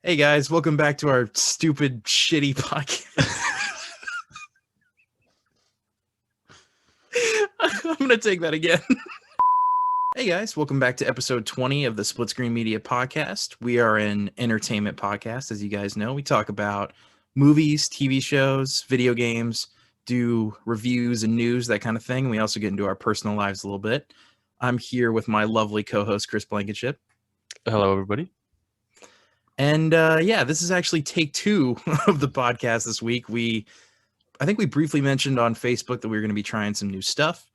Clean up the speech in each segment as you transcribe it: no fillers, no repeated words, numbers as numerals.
Hey guys, welcome back to our stupid, shitty podcast. I'm gonna take that again. Hey guys, welcome back to episode 20 of the Split Screen Media Podcast. We are an entertainment podcast, as you guys know. We talk about movies, TV shows, video games, do reviews and news, that kind of thing. We also get into our personal lives a little bit. I'm here with my lovely co-host, Chris Blankenship. Hello, everybody. And yeah, this is actually take 2 of the podcast this week. I think we briefly mentioned on Facebook that we were going to be trying some new stuff.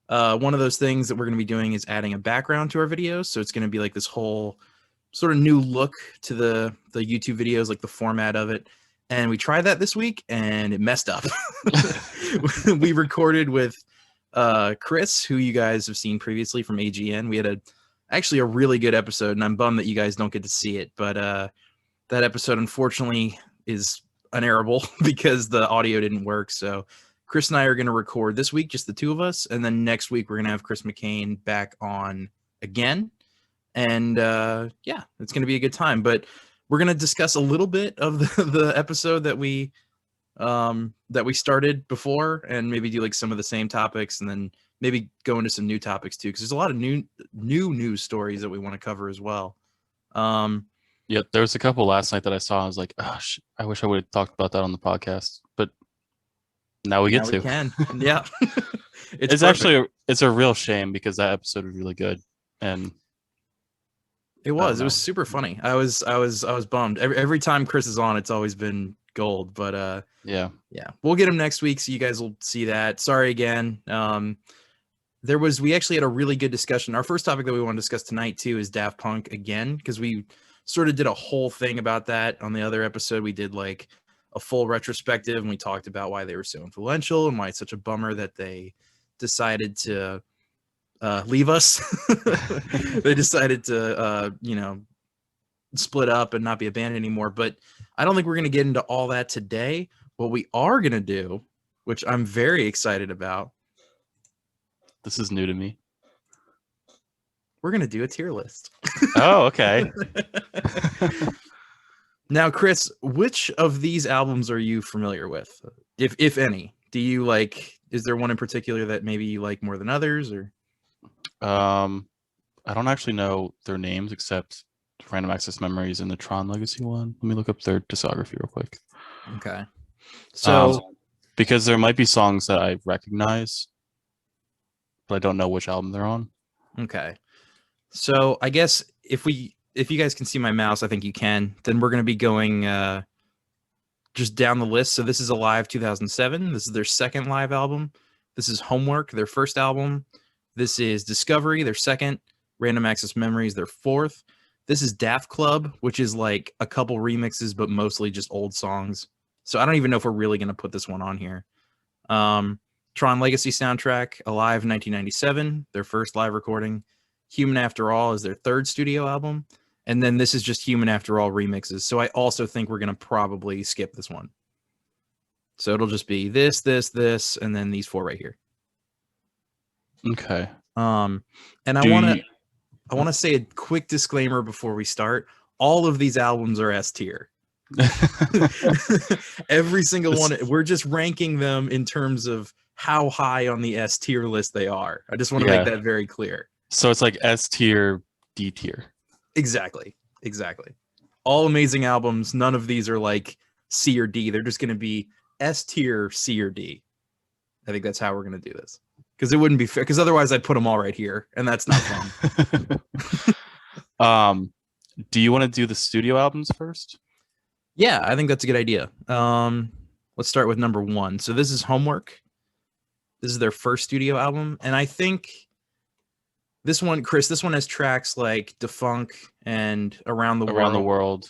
One of those things that we're going to be doing is adding a background to our videos. So it's going to be like this whole sort of new look to the YouTube videos, like the format of it. And we tried that this week and it messed up. We recorded with Chris, who you guys have seen previously from AGN. We had actually a really good episode, and I'm bummed that you guys don't get to see it. But that episode, unfortunately, is unairable because the audio didn't work. So Chris and I are going to record this week, just the two of us. And then next week, we're going to have Chris McCain back on again. And yeah, it's going to be a good time. But we're going to discuss a little bit of the episode that we started before, and maybe do like some of the same topics, and then maybe go into some new topics too, because there's a lot of new news stories that we want to cover as well. Yeah, there was a couple last night that I saw. I was like, oh, I wish I would have talked about that on the podcast, but now we get to. We can. Yeah. It's actually it's a real shame because that episode was really good, and it was super funny. I was bummed. Every time Chris is on, it's always been gold, but yeah, we'll get him next week, so you guys will see that. Sorry again. We actually had a really good discussion. Our first topic that we want to discuss tonight too is Daft Punk again, because we sort of did a whole thing about that on the other episode. We did like a full retrospective, and we talked about why they were so influential and why it's such a bummer that they decided to leave us. They decided to split up and not be a band anymore. But I don't think we're going to get into all that today. What we are going to do, which I'm very excited about, this is new to me. We're going to do a tier list. Oh, okay. Now, Chris, which of these albums are you familiar with, if any? Do you like, is there one in particular that maybe you like more than others, or? I don't actually know their names except Random Access Memories and the Tron Legacy one. Let me look up their discography real quick. Okay. So, because there might be songs that I recognize, but I don't know which album they're on. Okay. So I guess if you guys can see my mouse, I think you can, then we're going to be going just down the list. So this is Alive 2007. This is their second live album. This is Homework, their first album. This is Discovery, their second. Random Access Memories, their fourth. This is Daft Club, which is like a couple remixes, but mostly just old songs. So I don't even know if we're really going to put this one on here. Tron Legacy soundtrack, Alive 1997, their first live recording. Human After All is their third studio album. And then this is just Human After All remixes. So I also think we're going to probably skip this one. So it'll just be this, and then these four right here. Okay. And I want to say a quick disclaimer before we start. All of these albums are S tier. Every single one. We're just ranking them in terms of how high on the S tier list they are. I just want to make that very clear. So it's like S tier, D tier. Exactly. All amazing albums. None of these are like C or D. They're just going to be S tier, C or D. I think that's how we're going to do this. Because it wouldn't be fair. Because otherwise I'd put them all right here. And that's not fun. Do you want to do the studio albums first? Yeah, I think that's a good idea. Let's start with number 1. So this is Homework. This is their first studio album. And I think this one, Chris, this one has tracks like Defunk and Around the World.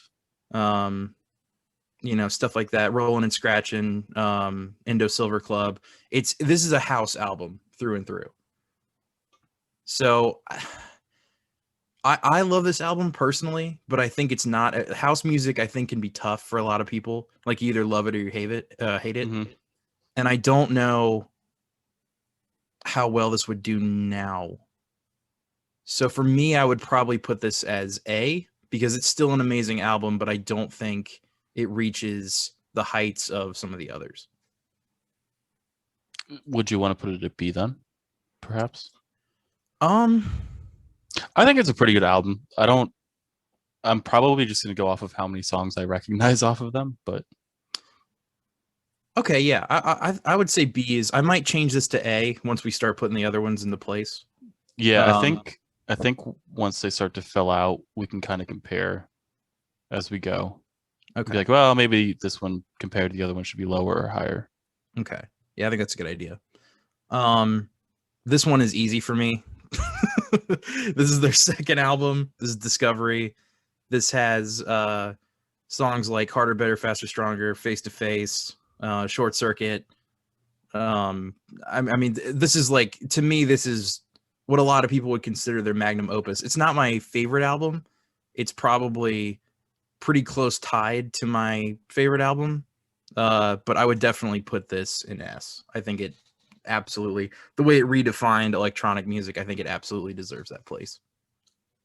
Stuff like that. Rollin' and Scratchin', Indo Silver Club. This is a house album through and through. So I love this album personally, but I think it's not house music. I think can be tough for a lot of people. Like you either love it or you hate it. Mm-hmm. And I don't know how well this would do now. So for me, I would probably put this as A, because it's still an amazing album, but I don't think it reaches the heights of some of the others. Would you want to put it at B then? Perhaps. Um, I think it's a pretty good album. I'm probably just going to go off of how many songs I recognize off of them, but okay, yeah, I would say B is. I might change this to A once we start putting the other ones into place. yeah, I think once they start to fill out, we can kind of compare as we go. Okay. Be like, well, maybe this one compared to the other one should be lower or higher. Okay. Yeah, I think that's a good idea. This one is easy for me. This is their second album. This is Discovery. This has songs like Harder, Better, Faster, Stronger, Face to Face, Short Circuit. I mean, this is like, to me, this is what a lot of people would consider their magnum opus. It's not my favorite album. It's probably pretty close tied to my favorite album. But I would definitely put this in S. I think it absolutely, the way it redefined electronic music, I think it absolutely deserves that place.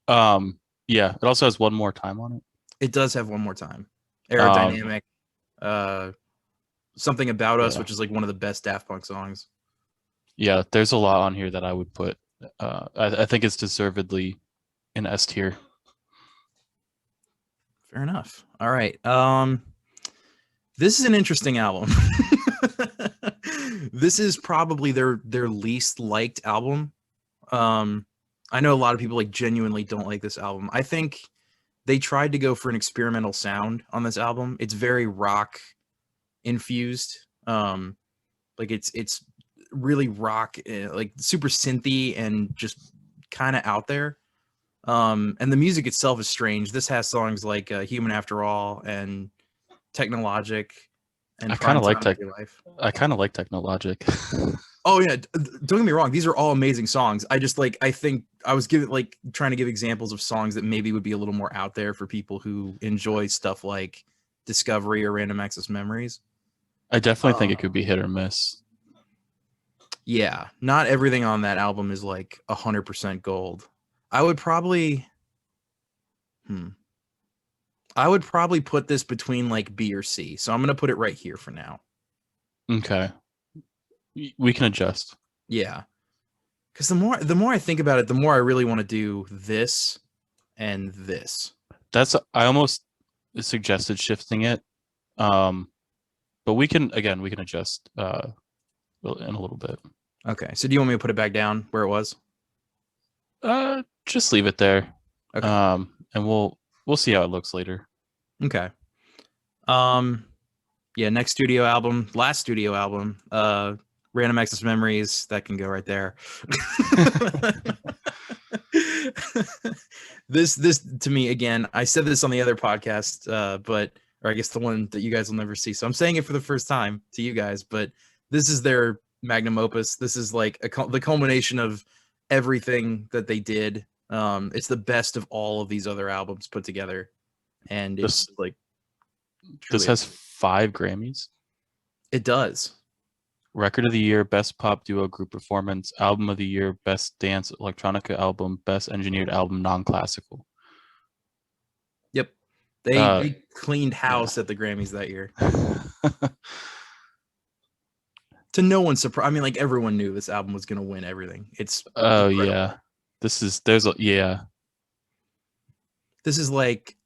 Yeah, it also has One More Time on it. It does have One More Time. Aerodynamic. Something About Us, which is like one of the best Daft Punk songs. Yeah, there's a lot on here that I would put. I think it's deservedly in S tier. Fair enough. All right. This is an interesting album. This is probably their least liked album. I know a lot of people like genuinely don't like this album. I think they tried to go for an experimental sound on this album. It's very rock infused. Like it's really rock, like super synthy and just kind of out there. And the music itself is strange. This has songs like Human After All and Technologic. And I kind of like Life. I kind of like Technologic. Oh yeah, don't get me wrong. These are all amazing songs. I just I think I was trying to give examples of songs that maybe would be a little more out there for people who enjoy stuff like Discovery or Random Access Memories. I definitely think it could be hit or miss. Yeah, not everything on that album is like 100% gold. I would probably put this between like B or C. So I'm going to put it right here for now. Okay. We can adjust. Yeah. Cuz the more I think about it, the more I really want to do this and this. I almost suggested shifting it. But we can adjust in a little bit. Okay. So do you want me to put it back down where it was? Just leave it there. Okay. And we'll see how it looks later. Okay. Yeah, last studio album, Random Access Memories, that can go right there. This to me, again, I said this on the other podcast, or I guess the one that you guys will never see. So I'm saying it for the first time to you guys, but this is their magnum opus. This is like the culmination of everything that they did. It's the best of all of these other albums put together. And it's this has 5 Grammys. It does. Record of the Year, Best Pop Duo Group Performance, Album of the Year, Best Dance Electronica Album, Best Engineered Album Non-Classical. Yep. They cleaned house at the Grammys that year. To no one's surprise. I mean, like, everyone knew this album was going to win everything. It's incredible. Yeah. This is like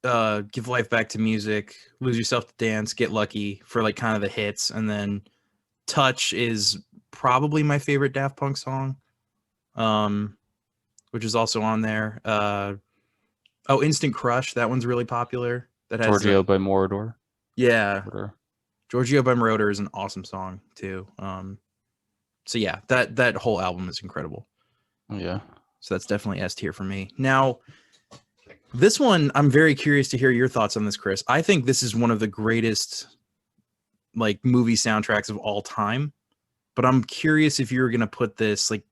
Give Life Back to Music, Lose Yourself to Dance, Get Lucky for like kind of the hits, and then Touch is probably my favorite Daft Punk song, which is also on there. Instant Crush, that one's really popular. That has Giorgio by Moroder. Yeah. Giorgio by Moroder is an awesome song too. So yeah, that whole album is incredible. Yeah. So that's definitely S tier for me. Now, this one, I'm very curious to hear your thoughts on this, Chris. I think this is one of the greatest like movie soundtracks of all time, but I'm curious if you're going to put this like,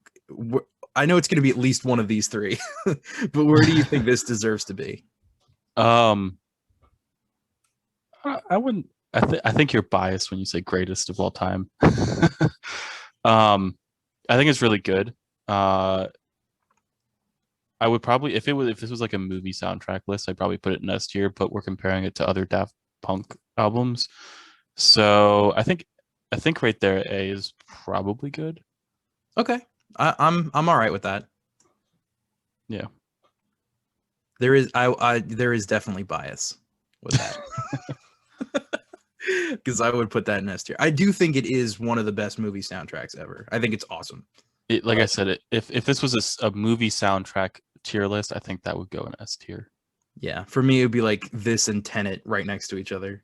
I know it's going to be at least one of these three, but where do you think this deserves to be? I wouldn't. I think you're biased when you say greatest of all time. I think it's really good. I I would probably if this was like a movie soundtrack list, I'd probably put it in S tier, but we're comparing it to other Daft Punk albums. So I think right there A is probably good. Okay, I'm all right with that. Yeah. There is definitely bias with that. Because I would put that in S tier. I do think it is one of the best movie soundtracks ever. I think it's awesome. Like I said, if this was a movie soundtrack tier list, I think that would go in S tier. Yeah, for me, it would be like this and Tenet right next to each other.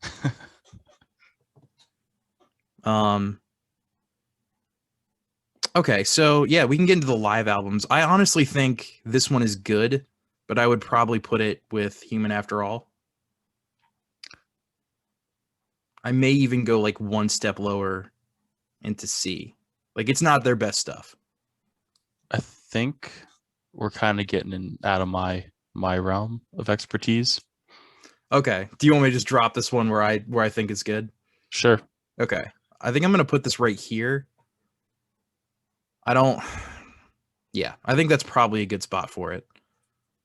Okay, so yeah, we can get into the live albums. I honestly think this one is good, but I would probably put it with Human After All. I may even go like one step lower into C. Like it's not their best stuff. I think we're kind of getting out of my realm of expertise. Okay. Do you want me to just drop this one where I think it's good? Sure. Okay. I think I'm gonna put this right here. Yeah, I think that's probably a good spot for it.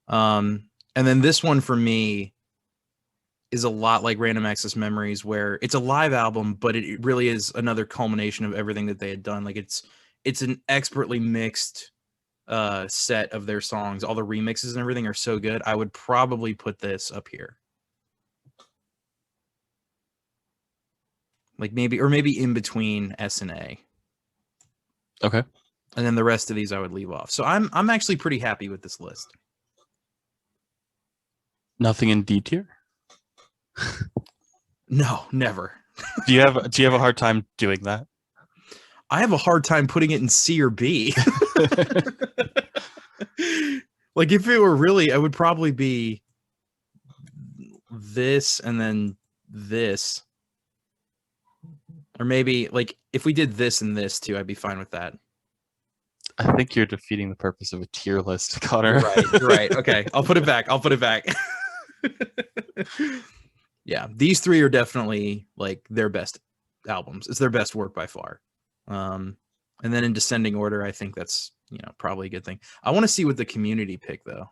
And then this one for me is a lot like Random Access Memories, where it's a live album, but it really is another culmination of everything that they had done. Like it's an expertly mixed set of their songs. All the remixes and everything are so good. I would probably put this up here. Like maybe in between S and A. Okay. And then the rest of these I would leave off. So I'm actually pretty happy with this list. Nothing in D tier? No, never. Do you have a hard time doing that? I have a hard time putting it in C or B. Like if it were really, I would probably be this and then this. Or maybe like if we did this and this too, I'd be fine with that. I think you're defeating the purpose of a tier list, Connor. You're right. Okay, I'll put it back. Yeah, these three are definitely like their best albums. It's their best work by far. And then in descending order, I think that's, probably a good thing. I want to see what the community pick though.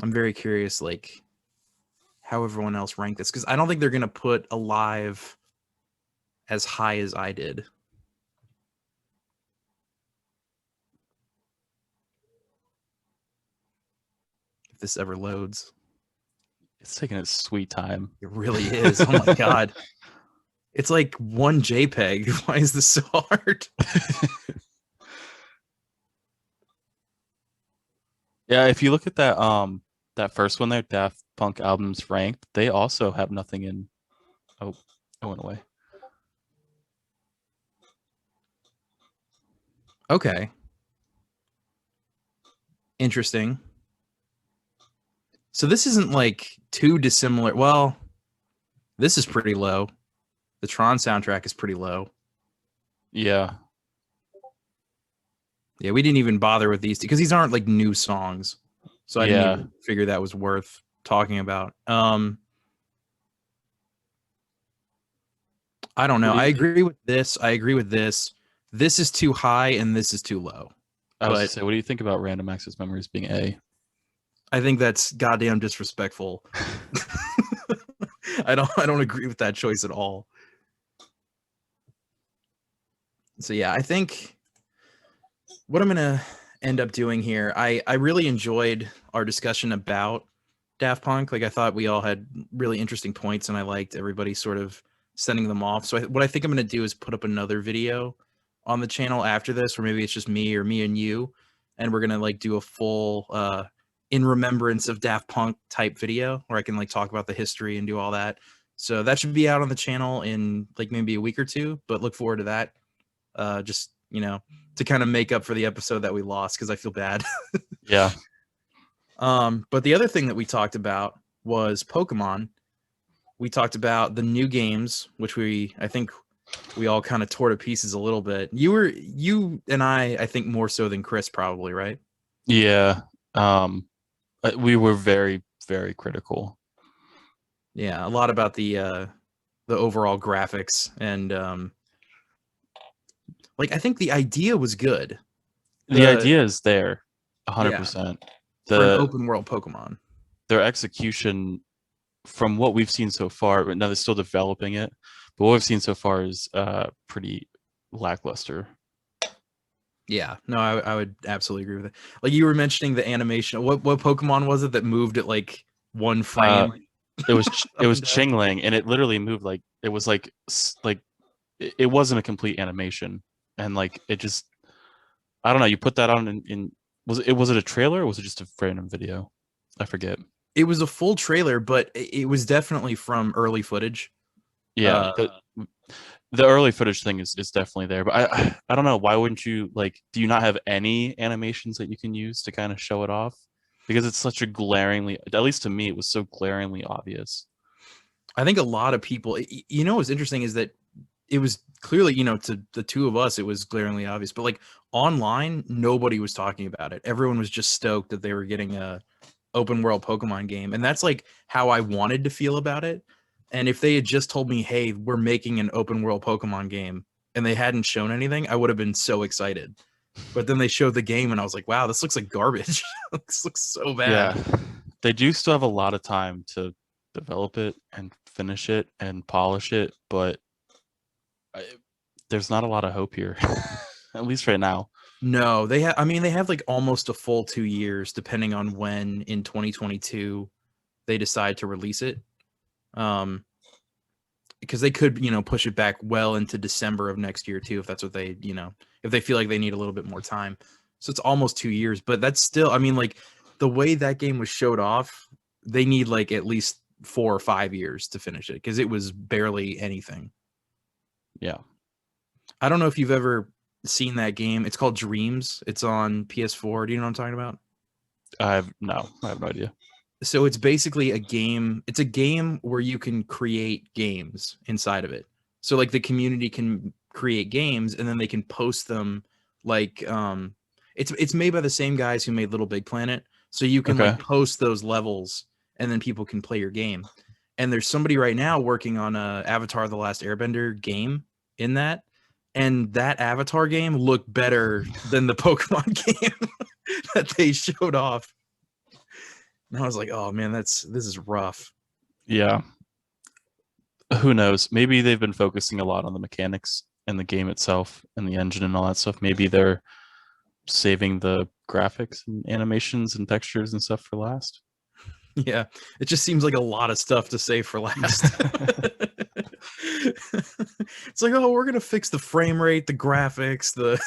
I'm very curious, like how everyone else ranked this, because I don't think they're gonna put Alive as high as I did. If this ever loads. It's taking its sweet time. It really is. Oh my god. It's like one JPEG. Why is this so hard? Yeah, if you look at that first one there, Daft Punk albums ranked, they also have nothing in. Oh, I went away. Okay. Interesting. So this isn't like too dissimilar. Well, this is pretty low. The Tron soundtrack is pretty low. Yeah. Yeah, we didn't even bother with these two because these aren't like new songs. So I didn't even figure that was worth talking about. I don't know. I agree with this. This is too high and this is too low. I was gonna say, what do you think about Random Access Memories being A? I think that's goddamn disrespectful. I don't agree with that choice at all. So yeah, I think what I'm gonna end up doing here, I really enjoyed our discussion about Daft Punk. Like I thought we all had really interesting points and I liked everybody sort of sending them off. So what I think I'm gonna do is put up another video on the channel after this, or maybe it's just me or me and you, and we're gonna like do a full in remembrance of Daft Punk type video where I can like talk about the history and do all that. So that should be out on the channel in like maybe a week or two, but look forward to that. Just, to kind of make up for the episode that we lost because I feel bad. Yeah. But the other thing that we talked about was Pokemon. We talked about the new games, which I think we all kind of tore to pieces a little bit. You and I think more so than Chris probably, right? Yeah. We were very, very critical. Yeah, a lot about the overall graphics and like I think the idea was good. The idea is there. Yeah, 100%. for an The open world Pokemon. their execution from what we've seen so far, now they're still developing it, but what we've seen so far is pretty lackluster. Yeah, no, I would absolutely agree with it. Like you were mentioning the animation. What Pokemon was it that moved at like one Uh, frame it up was and down? Chingling, and it literally moved like it was like it wasn't a complete animation, and like it just I don't know. You put that on in was it a trailer or was it just a random video? I forget. It was a full trailer, but it was definitely from early footage. Yeah, Uh, the early footage thing is definitely there, but I don't know, why wouldn't you, like, do you not have any animations that you can use to kind of show it off? Because it's such a glaringly, at least to me, it was so glaringly obvious. I think a lot of people, you know, what's interesting is that it was clearly, you know, to the two of us, it was glaringly obvious, but like online, nobody was talking about it. Everyone was just stoked that they were getting a open world Pokemon game. And that's like how I wanted to feel about it. And if they had just told me, hey, we're making an open world Pokemon game and they hadn't shown anything, I would have been so excited. But then they showed the game and I was like, wow, this looks like garbage. This looks so bad. Yeah, they do still have a lot of time to develop it and finish it and polish it, but I, there's not a lot of hope here, at least right now. No, they have, I mean, they have like almost a full 2 years, depending on when in 2022 they decide to release it. Um, because they could, you know, push it back well into December of next year too, if that's what they, you know, if they feel like they need a little bit more time. So it's almost 2 years, but that's still, I mean, like the way that game was showed off, they need like at least 4 or 5 years to finish it because it was barely anything. Yeah. I don't know if you've ever seen that game. It's called Dreams. It's on PS4. Do you know what I'm talking about? I have no idea. So it's basically a game. It's a game where you can create games inside of it. So like the community can create games and then they can post them like it's made by the same guys who made Little Big Planet. So you can Okay. like post those levels and then people can play your game. And there's somebody right now working on a Avatar The Last Airbender game in that. And that Avatar game looked better than the Pokemon game that they showed off. And I was like, oh man, this is rough. Yeah. Who knows? Maybe they've been focusing a lot on the mechanics and the game itself and the engine and all that stuff. Maybe they're saving the graphics and animations and textures and stuff for last. Yeah, it just seems like a lot of stuff to save for last. It's like, oh, we're gonna fix the frame rate, the graphics, the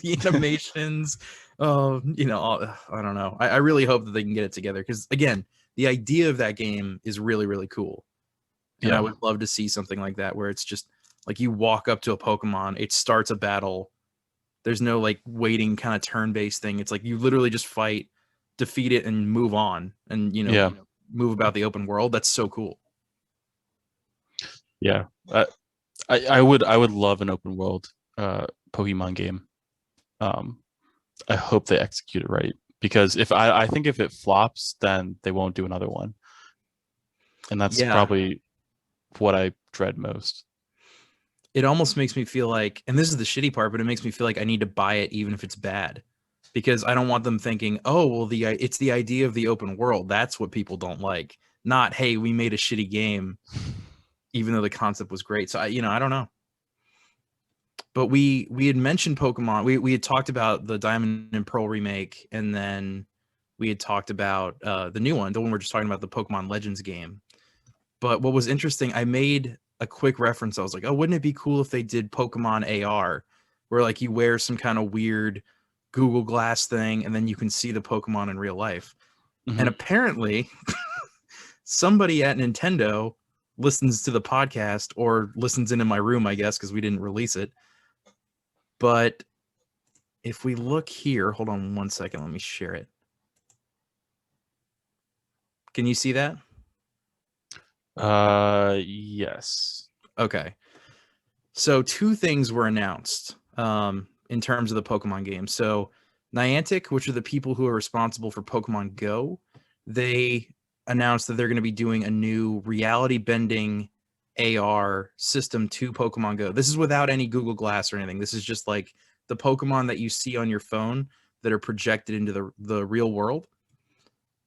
the animations. You know, I don't know. I really hope that they can get it together because again, the idea of that game is really, really cool. And I Yeah. would love to see something like that where it's just like you walk up to a Pokemon, it starts a battle. There's no like waiting kind of turn-based thing. It's like you literally just fight, defeat it, and move on, and Yeah. move about the open world. That's so cool. Yeah. I would love an open world Pokemon game. Um, I hope they execute it right because if I think if it flops, then they won't do another one, and that's Yeah, probably what I dread most. it almost makes me feel like, and this is the shitty part, but it makes me feel like I need to buy it even if it's bad, because I don't want them thinking, oh, well, it's the idea of the open world. That's what people don't like. Not, hey, we made a shitty game, even though the concept was great. So I don't know. But we had mentioned Pokemon. We had talked about the Diamond and Pearl remake, and then we had talked about the new one, the one we're just talking about, the Pokemon Legends game. But what was interesting, I made a quick reference. I was like, oh, wouldn't it be cool if they did Pokemon AR, where like you wear some kind of weird Google Glass thing, and then you can see the Pokemon in real life. And Mm-hmm. apparently, somebody at Nintendo listens to the podcast or listens in my room, I guess, because we didn't release it. But if we look here, hold on one second, let me share it. Can you see that? Yes. Okay. So two things were announced in terms of the Pokemon game. So Niantic, which are the people who are responsible for Pokemon Go, they announced that they're going to be doing a new reality bending AR system to Pokemon Go. This is without any Google Glass or anything. This is just like the Pokemon that you see on your phone. that are projected into the real world.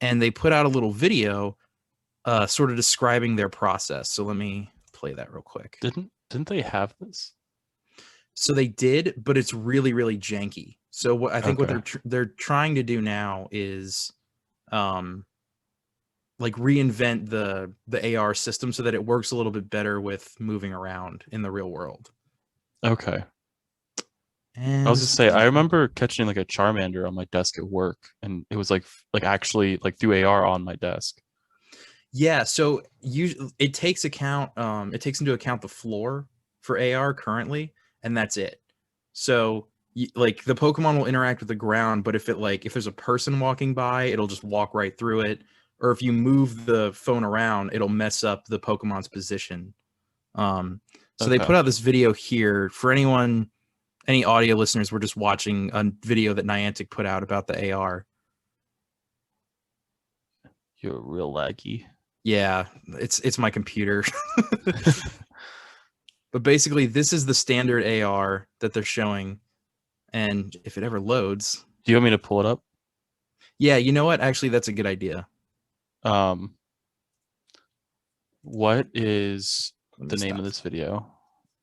And they put out a little video sort of describing their process. So let me play that real quick. Didn't they have this? So they did, but it's really, really janky. So what I think what they're trying to do now is like reinvent the AR system so that it works a little bit better with moving around in the real world. Okay. And I was just say I remember catching like a Charmander on my desk at work, and it was like actually like through AR on my desk. Yeah, so it takes into account the floor for AR currently, and that's it. So like the Pokemon will interact with the ground, but if there's a person walking by, it'll just walk right through it. Or if you move the phone around, it'll mess up the Pokemon's position. So they put out this video here for any audio listeners. We're just watching a video that Niantic put out about the AR. You're real laggy. Yeah, it's my computer. But basically, this is the standard AR that they're showing. And if it ever loads... Do you want me to pull it up? Yeah, you know what? Actually, that's a good idea. What is the name of this video?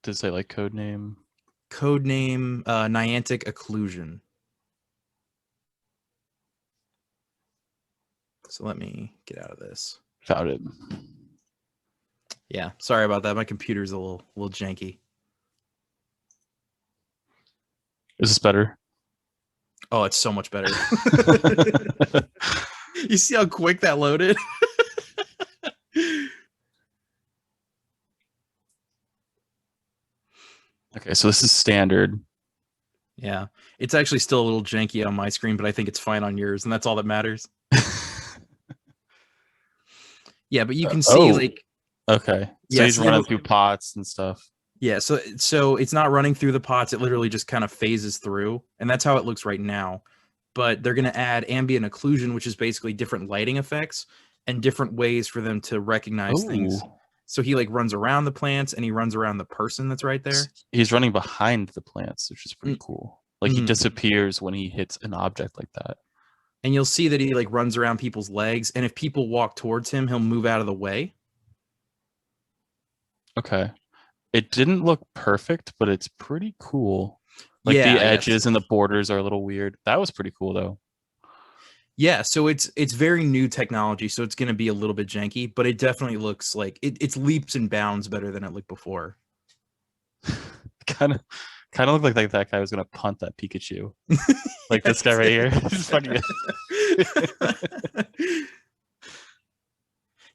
Does it say like code name? Code name Niantic Occlusion. So let me get out of this. Found it. Yeah, sorry about that. My computer's a little janky. Is this better? Oh, it's so much better. You see how quick that loaded? Okay, so this is standard. Yeah, it's actually still a little janky on my screen, but I think it's fine on yours, and that's all that matters. Yeah, but you can see like... Okay, so he's running through pots and stuff. Yeah, so it's not running through the pots. It literally just kind of phases through, and that's how it looks right now. But they're going to add ambient occlusion, which is basically different lighting effects and different ways for them to recognize things. So he like runs around the plants and he runs around the person that's right there. He's running behind the plants, which is pretty cool. Like he disappears when he hits an object like that. And you'll see that he like runs around people's legs, and if people walk towards him, he'll move out of the way. Okay. It didn't look perfect, but it's pretty cool. Like the edges and the borders are a little weird. That was pretty cool though. Yeah, so it's very new technology, so it's going to be a little bit janky, but it definitely looks like it's leaps and bounds better than it looked before. kind of looked like that guy was going to punt that Pikachu. Like this guy right here.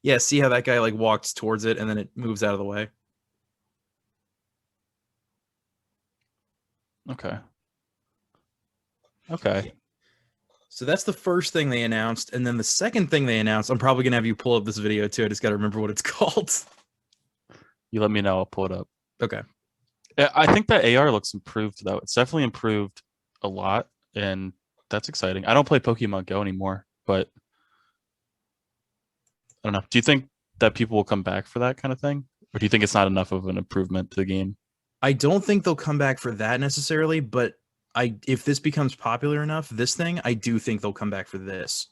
Yeah, see how that guy like walks towards it and then it moves out of the way. Okay. So that's the first thing they announced, and then the second thing they announced, I'm probably gonna have you pull up this video too. I just gotta remember what it's called. You let me know, I'll pull it up. Okay. I think that AR looks improved though. It's definitely improved a lot, and that's exciting. I don't play Pokemon Go anymore, but I don't know. Do you think that people will come back for that kind of thing? Or do you think it's not enough of an improvement to the game? I don't think they'll come back for that necessarily, but if this becomes popular enough, this thing, I do think they'll come back for this.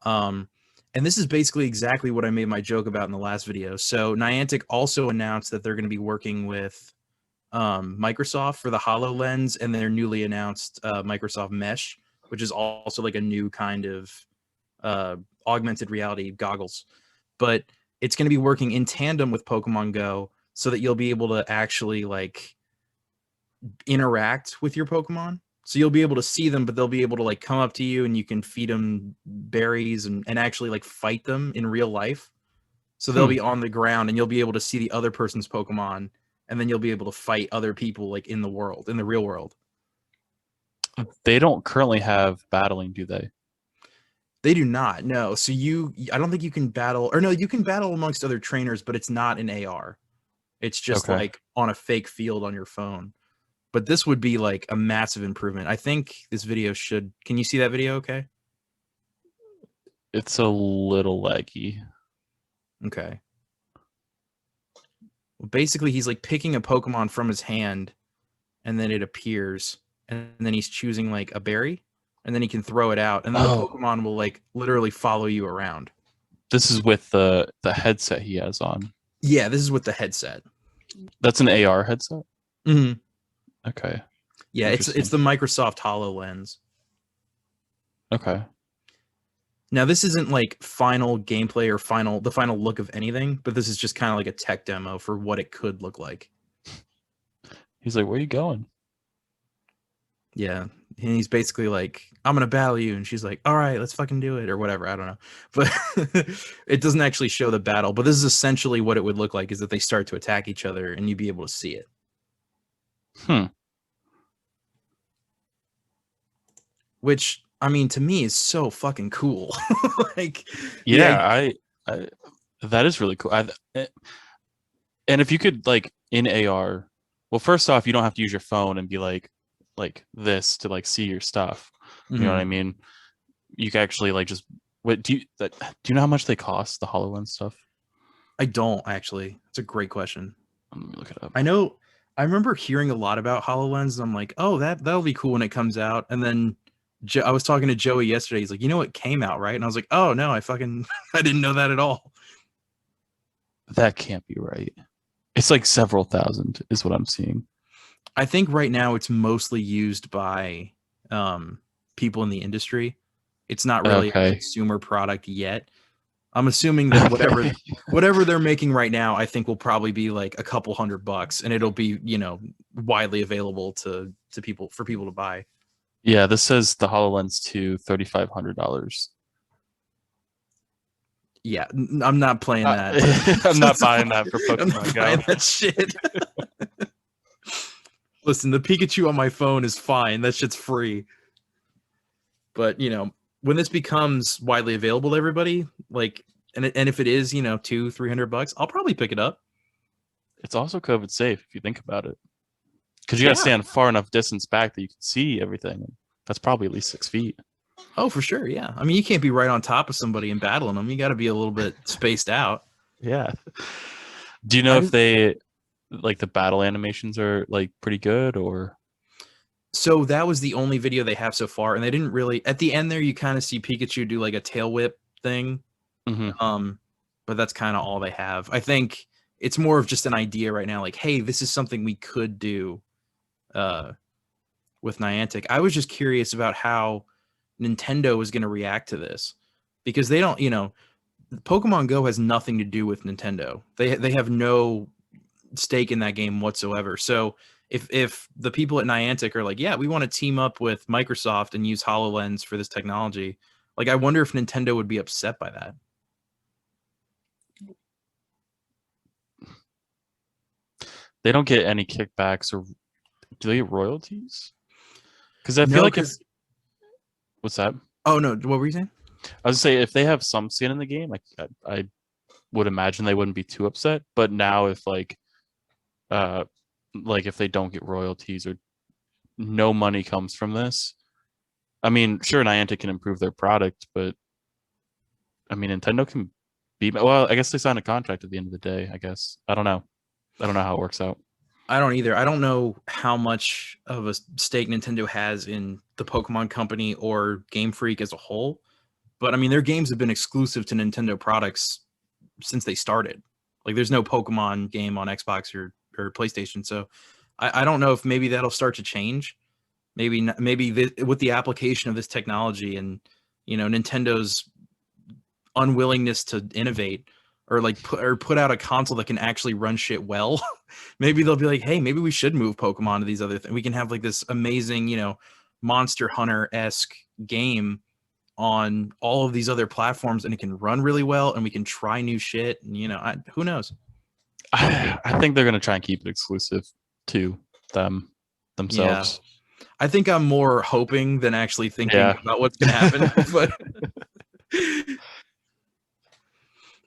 And this is basically exactly what I made my joke about in the last video. So Niantic also announced that they're going to be working with Microsoft for the HoloLens and their newly announced Microsoft Mesh, which is also like a new kind of augmented reality goggles. But it's going to be working in tandem with Pokemon Go so that you'll be able to actually like interact with your Pokemon. So you'll be able to see them, but they'll be able to like come up to you and you can feed them berries and actually like fight them in real life. So they'll be on the ground and you'll be able to see the other person's Pokemon, and then you'll be able to fight other people like in the world, in the real world. They don't currently have battling, do they? They do not. No. So I don't think you can battle, or no, you can battle amongst other trainers, but it's not in AR. It's just like on a fake field on your phone. But this would be like a massive improvement. I think this video should... Can you see that video okay? It's a little laggy. Okay. Well, basically, he's like picking a Pokemon from his hand, and then it appears, and then he's choosing like a berry. and then he can throw it out, and then the Oh, Pokemon will like literally follow you around. this is with the headset he has on. Yeah, this is with the headset. That's an AR headset. Mm-hmm. Okay. Yeah, it's the Microsoft HoloLens. Okay. Now this isn't like final gameplay or the final look of anything, but this is just kind of like a tech demo for what it could look like. He's like, "Where are you going?" Yeah, and he's basically like, "I'm gonna battle you," and she's like, "All right, let's fucking do it," or whatever. I don't know, but it doesn't actually show the battle. But this is essentially what it would look like: is that they start to attack each other, and you'd be able to see it. Which, I mean, to me is so fucking cool. Like, yeah, I that is really cool. And if you could like in AR, well, first off, you don't have to use your phone and be like this to like see your stuff. You know what I mean? You can actually like just what do you know how much they cost, the HoloLens stuff? I don't actually. It's a great question. Let me look it up. I know. I remember hearing a lot about HoloLens, and I'm like, oh, that'll be cool when it comes out. And then I was talking to Joey yesterday. He's like, you know, it came out, right? And I was like, oh no, I didn't know that at all. That can't be right. It's like several thousand is what I'm seeing. I think right now it's mostly used by people in the industry. It's not really a consumer product yet. I'm assuming that whatever they're making right now, I think will probably be like a couple $100, and it'll be, you know, widely available to people for people to buy. Yeah, this says the HoloLens 2, $3,500. Yeah, I'm not playing that. I'm not buying that for Pokemon I'm not Go. buying that shit. Listen, the Pikachu on my phone is fine. That shit's free. But, you know, when this becomes widely available to everybody, like, and if it is, you know, $200-$300, I'll probably pick it up. It's also COVID safe if you think about it, because you got to stand far enough distance back that you can see everything. That's probably at least 6 feet. Oh, for sure. Yeah. I mean, you can't be right on top of somebody and battling them. You got to be a little bit spaced out. Yeah. Do you know if they like the battle animations are like pretty good or? So that was the only video they have so far, and they didn't really. At the end there, you kind of see Pikachu do like a tail whip thing, but that's kind of all they have. I think it's more of just an idea right now, like, hey, this is something we could do with Niantic. I was just curious about how Nintendo was going to react to this, because they don't, you know, Pokemon Go has nothing to do with Nintendo. They have no stake in that game whatsoever. So if the people at Niantic are like, yeah, we want to team up with Microsoft and use HoloLens for this technology, like, I wonder if Nintendo would be upset by that. They don't get any kickbacks, or do they get royalties? Because I feel like what's that? Oh no, what were you saying? I was gonna say if they have some skin in the game, I would imagine they wouldn't be too upset. But now if like if they don't get royalties or no money comes from this, I mean, sure, Niantic can improve their product, but I mean, Nintendo can be. Well, I guess they signed a contract at the end of the day. I guess I don't know how it works out. I don't either. I don't know how much of a stake Nintendo has in the Pokemon Company or Game Freak as a whole. But I mean, their games have been exclusive to Nintendo products since they started. Like, there's no Pokemon game on Xbox or PlayStation. So I don't know if maybe that'll start to change. Maybe with the application of this technology and, you know, Nintendo's unwillingness to innovate or like put out a console that can actually run shit well. Maybe they'll be like, hey, maybe we should move Pokemon to these other things. We can have like this amazing, you know, Monster Hunter-esque game on all of these other platforms, and it can run really well, and we can try new shit. And, you know, who knows? I think they're going to try and keep it exclusive to themselves. Yeah. I think I'm more hoping than actually thinking about what's going to happen. But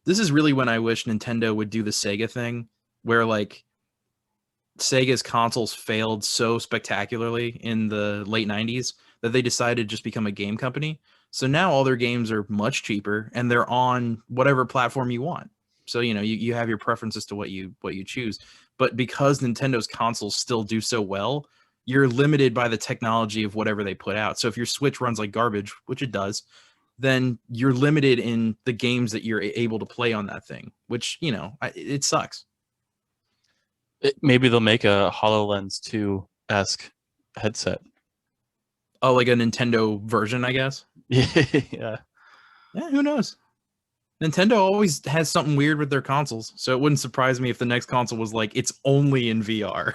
this is really when I wish Nintendo would do the Sega thing, where like Sega's consoles failed so spectacularly in the late 90s that they decided to just become a game company. So now all their games are much cheaper and they're on whatever platform you want. So, you know, you have your preferences to what you choose. But because Nintendo's consoles still do so well, you're limited by the technology of whatever they put out. So if your Switch runs like garbage, which it does, then you're limited in the games that you're able to play on that thing, which, you know, it sucks. Maybe they'll make a HoloLens 2-esque headset. Oh, like a Nintendo version, I guess. Yeah. Yeah, who knows? Nintendo always has something weird with their consoles, so it wouldn't surprise me if the next console was like, it's only in VR.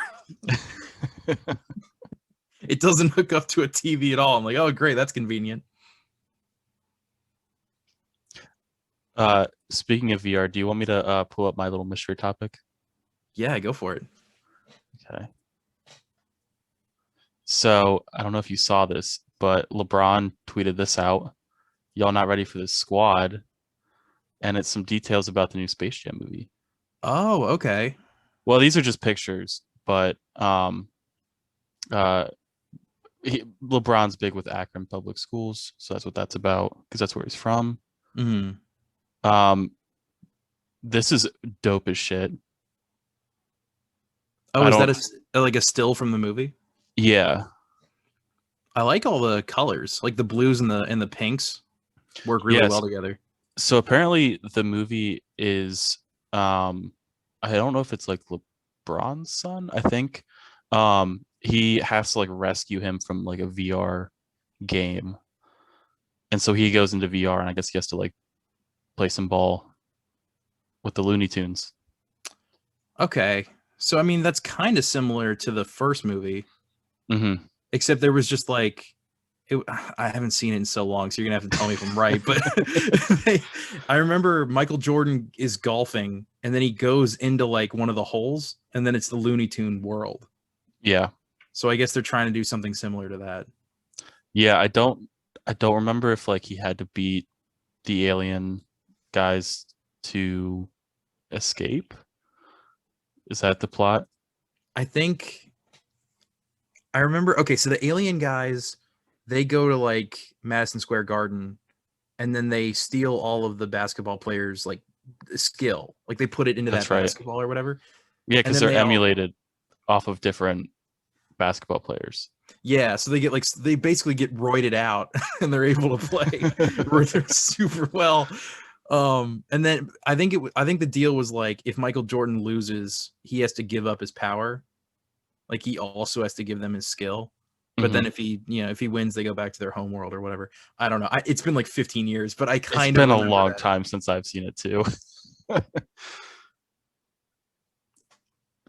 It doesn't hook up to a TV at all. I'm like, oh, great, that's convenient. Speaking of VR, do you want me to pull up my little mystery topic? Yeah, go for it. Okay. So I don't know if you saw this, but LeBron tweeted this out. Y'all not ready for this squad? And it's some details about the new Space Jam movie. Oh, okay. Well, these are just pictures, but LeBron's big with Akron Public Schools, so that's what that's about because that's where he's from. Mm-hmm. This is dope as shit. Oh, is that like a still from the movie? Yeah. I like all the colors, like the blues and the pinks work really well together. So apparently the movie is I don't know if it's like LeBron's son, I think. He has to like rescue him from like a VR game. And so he goes into VR and I guess he has to like play some ball with the Looney Tunes. Okay. So I mean that's kind of similar to the first movie. Mm-hmm. Except there was just like I haven't seen it in so long, so you're gonna have to tell me if I'm right. But I remember Michael Jordan is golfing, and then he goes into like one of the holes, and then it's the Looney Tune world. Yeah. So I guess they're trying to do something similar to that. Yeah, I don't remember if like he had to beat the alien guys to escape. Is that the plot? I think I remember. Okay, so the alien guys, they go to like Madison Square Garden, and then they steal all of the basketball players' like skill. Like they put it into that basketball or whatever. Yeah, because they're emulated off of different basketball players. Yeah, so they get like they basically get roided out, and they're able to play super well. And then I think the deal was like if Michael Jordan loses, he has to give up his power. Like he also has to give them his skill. But then if he wins, they go back to their home world or whatever. I don't know. It's been like 15 years, but it's been a long time since I've seen it too.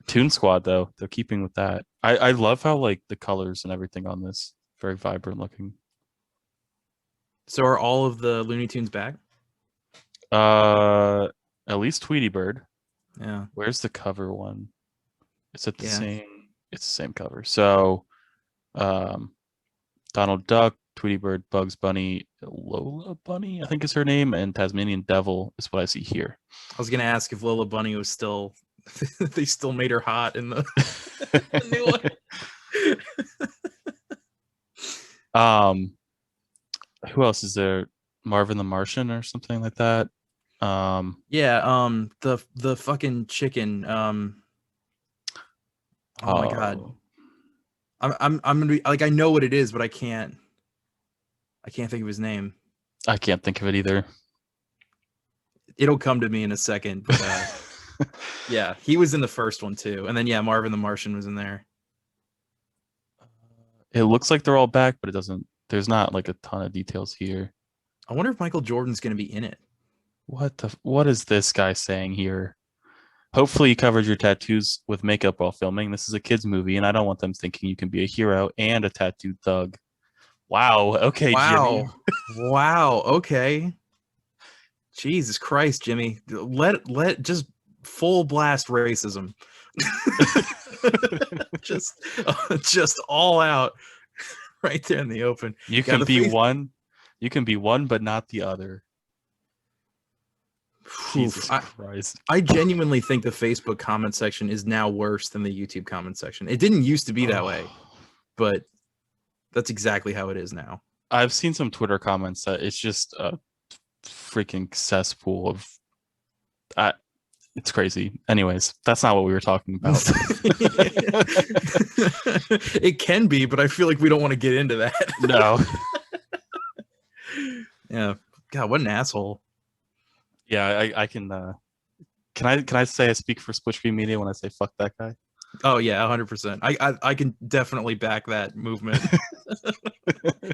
Toon Squad though, they're keeping with that. I love how like the colors and everything on this very vibrant looking. So are all of the Looney Tunes back? At least Tweety Bird. Yeah. Where's the cover one? It's at the same. It's the same cover. So, Donald Duck, Tweety Bird, Bugs Bunny, Lola Bunny, I think is her name, and Tasmanian Devil is what I see here. I was gonna ask if Lola Bunny was still. They still made her hot in the new one. Who else is there? Marvin the Martian or something like that. The fucking chicken. Oh my god. I'm gonna be like, I know what it is, but I can't think of his name. I can't think of it either. It'll come to me in a second, but yeah, he was in the first one too, and then Marvin the Martian was in there. It looks like they're all back, but it doesn't. There's not like a ton of details here. I wonder if Michael Jordan's gonna be in it. What is this guy saying here? Hopefully you covered your tattoos with makeup while filming. This is a kid's movie, and I don't want them thinking you can be a hero and a tattooed thug. Wow. Okay, wow. Jimmy. Wow. Okay. Jesus Christ, Jimmy. Let just full blast racism. just all out right there in the open. You can be one. You can be one, but not the other. Jesus Christ. I genuinely think the Facebook comment section is now worse than the YouTube comment section. It didn't used to be that way, but that's exactly how it is now. I've seen some Twitter comments that it's just a freaking cesspool of It's crazy. Anyways, that's not what we were talking about. It can be, but I feel like we don't want to get into that. No. Yeah. God, what an asshole. Yeah, I can. Can I say I speak for Split Screen Media when I say fuck that guy? Oh yeah, 100%. I can definitely back that movement.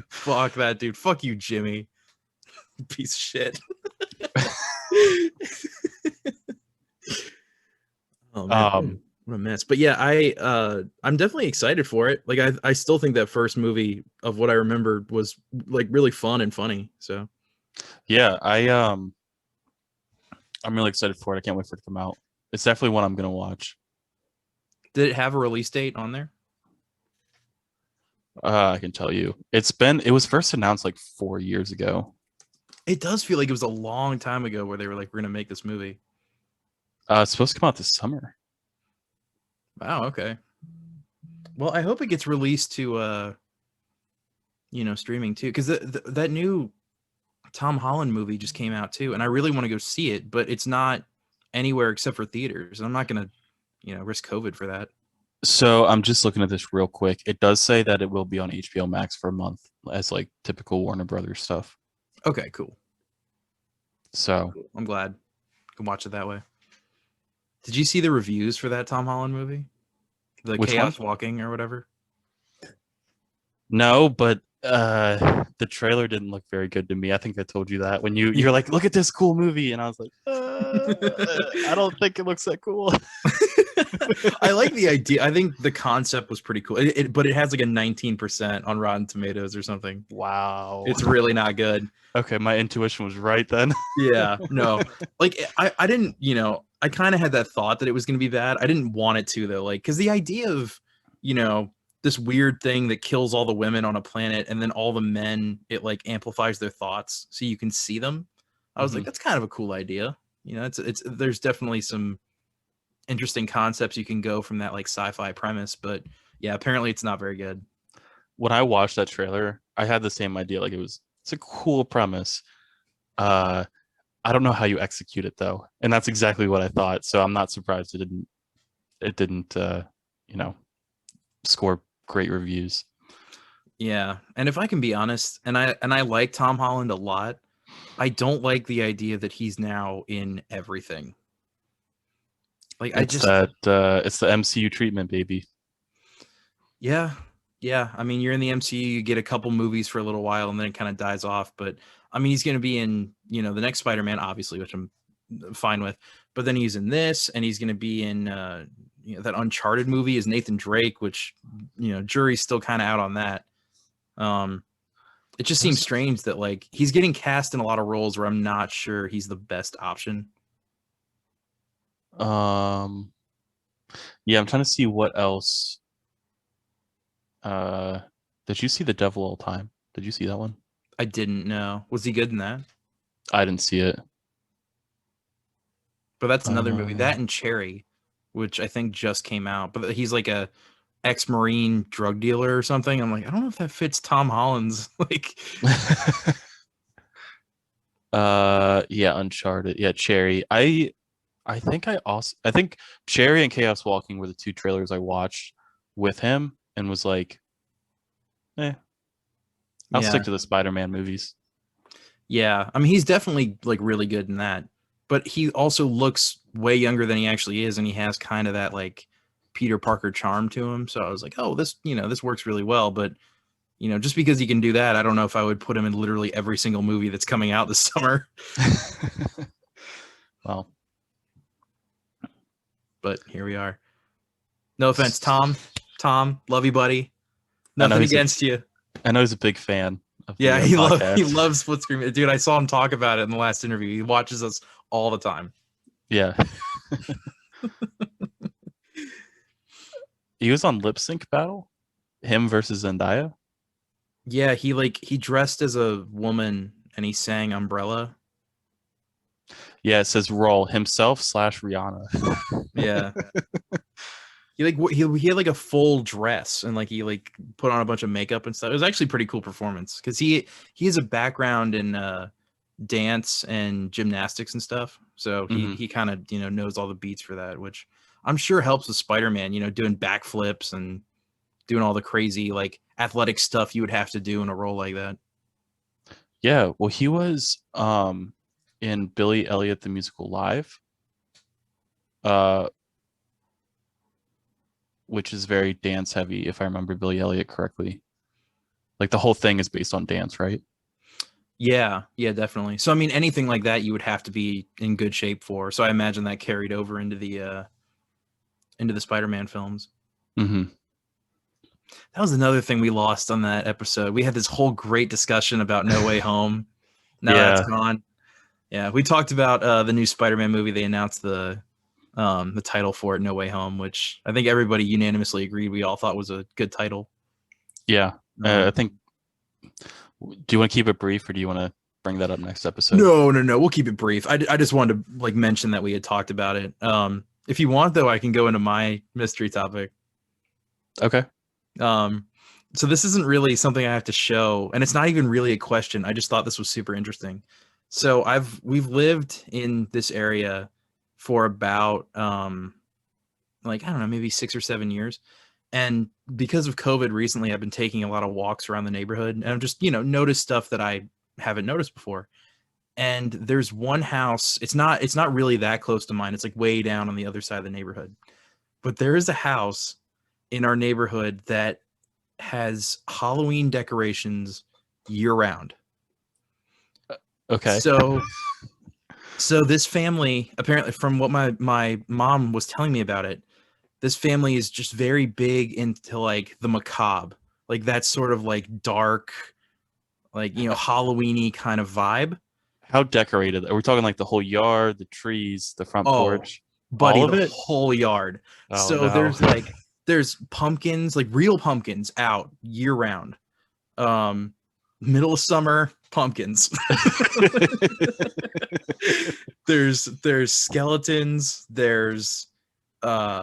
Fuck that dude. Fuck you, Jimmy. Piece of shit. Oh man, what a mess. But yeah, I'm definitely excited for it. Like I still think that first movie of what I remember was like really fun and funny. So yeah, I'm really excited for it. I can't wait for it to come out. It's definitely one I'm gonna watch. did it have a release date on there? I can tell you, it was first announced like 4 years ago. It does feel like it was a long time ago where they were like, we're gonna make this movie. It's supposed to come out this summer. Wow, okay. Well, I hope it gets released to streaming too, because that new Tom Holland movie just came out too, and I really want to go see it, but it's not anywhere except for theaters. I'm not gonna, risk COVID for that. So I'm just looking at this real quick. It does say that it will be on HBO Max for a month, as like typical Warner Brothers stuff. Okay, cool. So Cool. I'm glad I can watch it that way. Did you see the reviews for that Tom Holland movie? The Which Chaos one? Walking or whatever? No, but the trailer didn't look very good to me. I think I told you that when you're like, look at this cool movie, and I was like, I don't think it looks that cool. I like the idea. I think the concept was pretty cool. But it has like a 19% on Rotten Tomatoes or something. Wow. It's really not good. Okay, my intuition was right then. Yeah, no. Like I didn't, I kind of had that thought that it was going to be bad. I didn't want it to though, like cuz the idea of, this weird thing that kills all the women on a planet and then all the men, it like amplifies their thoughts so you can see them. I was like, that's kind of a cool idea. It's there's definitely some interesting concepts you can go from that like sci-fi premise, but yeah, apparently it's not very good. When I watched that trailer, I had the same idea. Like it's a cool premise. I don't know how you execute it though, and that's exactly what I thought. So I'm not surprised it didn't score great reviews. Yeah, and if I can be honest, and I like Tom Holland a lot, I don't like the idea that he's now in everything. Like It's the MCU treatment, baby. Yeah. Yeah, I mean, you're in the MCU, you get a couple movies for a little while, and then it kind of dies off. But I mean, he's going to be in, the next Spider-Man, obviously, which I'm fine with. But then he's in this, and he's going to be in, that Uncharted movie is Nathan Drake, which, jury's still kind of out on that. It just seems strange that like he's getting cast in a lot of roles where I'm not sure he's the best option. Yeah, I'm trying to see what else. Did you see The Devil All Time? Did you see that one? I didn't know. Was he good in that? I didn't see it. But that's another movie. That and Cherry, which I think just came out. But he's like a ex-Marine drug dealer or something. I'm like, I don't know if that fits Tom Holland's like. Yeah, Uncharted. Yeah, Cherry. I think Cherry and Chaos Walking were the two trailers I watched with him and was like, I'll stick to the Spider-Man movies. Yeah, I mean, he's definitely like really good in that, but he also looks way younger than he actually is, and he has kind of that like Peter Parker charm to him. So I was like, oh, this works really well. But just because he can do that, I don't know if I would put him in literally every single movie that's coming out this summer. Well, but here we are. No offense, Tom. Tom, love you, buddy. Nothing against you. I know he's a big fan. Yeah, he loves Split Screen. Dude, I saw him talk about it in the last interview. He watches us all the time. Yeah. He was on Lip Sync Battle, him versus Zendaya. Yeah, he dressed as a woman and he sang Umbrella. Yeah, it says role himself / Rihanna. Yeah. He had like a full dress and like he like put on a bunch of makeup and stuff. It was actually a pretty cool performance because he has a background in dance and gymnastics and stuff. So he kind of, you know, knows all the beats for that, which I'm sure helps with Spider-Man, you know, doing backflips and doing all the crazy like athletic stuff you would have to do in a role like that. Yeah, well, he was in Billy Elliot the Musical Live, uh, which is very dance heavy, if I remember Billy Elliot correctly. Like the whole thing is based on dance, right? Yeah, yeah, definitely. So I mean, anything like that you would have to be in good shape for. So I imagine that carried over into the Spider-Man films. Mm-hmm. That was another thing we lost on that episode. We had this whole great discussion about No Way Home. Now that's Yeah, gone. Yeah, we talked about the new Spider-Man movie. They announced the title for it, No Way Home, which I think everybody unanimously agreed we all thought was a good title. yeah. I think. Do you want to keep it brief, or do you want to bring that up next episode? No. We'll keep it brief. I just wanted to like mention that we had talked about it. If you want, though, I can go into my mystery topic. Okay. So this isn't really something I have to show, and it's not even really a question. I just thought this was super interesting. So we've lived in this area for about like I don't know, maybe 6 or 7 years. And because of COVID recently, I've been taking a lot of walks around the neighborhood, and I've just, you know, noticed stuff that I haven't noticed before. And there's one house, it's not really that close to mine. It's like way down on the other side of the neighborhood. But there is a house in our neighborhood that has Halloween decorations year round. Okay. So this family, apparently from what my mom was telling me about it, this family is just very big into like the macabre, like that sort of like dark, like, you know, Halloweeny kind of vibe. How decorated? Are we talking like the whole yard, the trees, the front Oh, porch, buddy, all of the it? whole yard. Oh So no. there's pumpkins, like real pumpkins out year round. Um Middle of summer pumpkins. There's skeletons, there's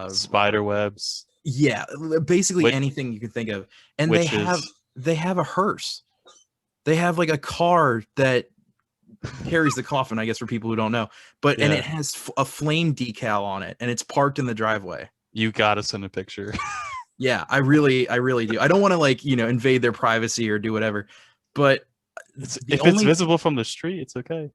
Spider webs, yeah, basically which anything you can think of. And which is they have a hearse. They have like a car that carries the coffin, I guess, for people who don't know. But and yeah. it has a flame decal on it, and it's parked in the driveway. You gotta send a picture. Yeah, I really do. I don't want to like, you know, invade their privacy or do whatever. But If it's visible from the street, it's okay.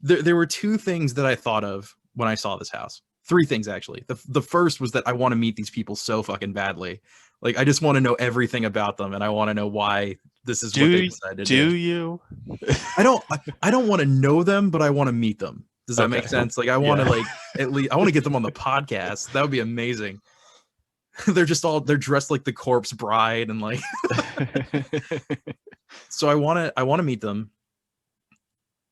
there were two things that I thought of when I saw this house. Three things actually. The first was that I want to meet these people so fucking badly. Like I just want to know everything about them, and I want to know why this is what they decided to do. Do you? I don't want to know them, but I want to meet them. Does that make sense? Like I want to like at least I want to get them on the podcast. That would be amazing. They're dressed like the corpse bride and like so I want to meet them.